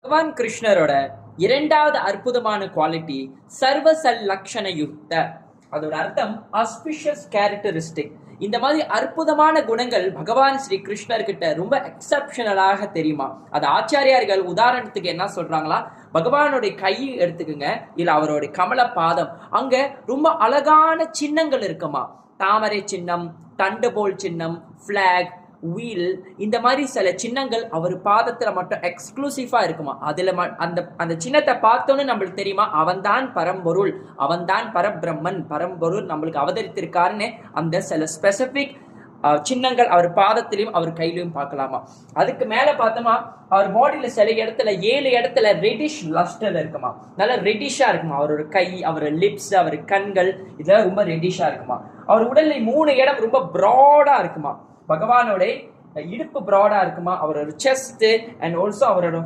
பகவான் கிருஷ்ணரோட இரண்டாவது அற்புதமான குவாலிட்டி சர்வசல் லக்ஷண யுக்த. அதோட அர்த்தம் ஆஸ்பிஷியஸ் கேரக்டரிஸ்டிக். இந்த மாதிரி அற்புதமான குணங்கள் பகவான் ஸ்ரீ கிருஷ்ணர்கிட்ட ரொம்ப எக்ஸப்ஷனலாக தெரியுமா. அது ஆச்சாரியார்கள் உதாரணத்துக்கு என்ன சொல்றாங்களா, பகவானுடைய கையை எடுத்துக்குங்க, இல்ல அவருடைய கமல பாதம், அங்க ரொம்ப அழகான சின்னங்கள் இருக்குமா. தாமரை சின்னம், தண்டுபோல் சின்னம், பிளாக், வீல், இந்த மாதிரி சில சின்னங்கள் அவர் பாதத்துல மட்டும் எக்ஸ்க்ளூசிவா இருக்குமா. அதுல அந்த அந்த சின்னத்தை பார்த்தோன்னு நம்மளுக்கு தெரியுமா, அவன்தான் பரம்பொருள், அவன்தான் பரபிரம்மன், பரம்பொருள் நம்மளுக்கு அவதரித்திருக்காருன்னு அந்த சில ஸ்பெசிபிக் சின்னங்கள் அவர் பாதத்திலையும் அவர் கையிலையும் பார்க்கலாமா. அதுக்கு மேல பார்த்தோமா, அவர் பாடியில சில இடத்துல 7 இடத்துல ரெடிஷ் லஸ்டர் இருக்குமா, நல்லா ரெடிஷா இருக்குமா. அவரோட கை, அவரோட லிப்ஸ், அவர் கண்கள், இதெல்லாம் ரொம்ப ரெடிஷா இருக்குமா. அவர் உடல்ல 3 இடம் ரொம்ப ப்ராடா இருக்குமா. பகவானோட இடுப்பு ப்ராடா இருக்குமா, அவரோட செஸ்ட் அண்ட் ஆல்சோ அவரோட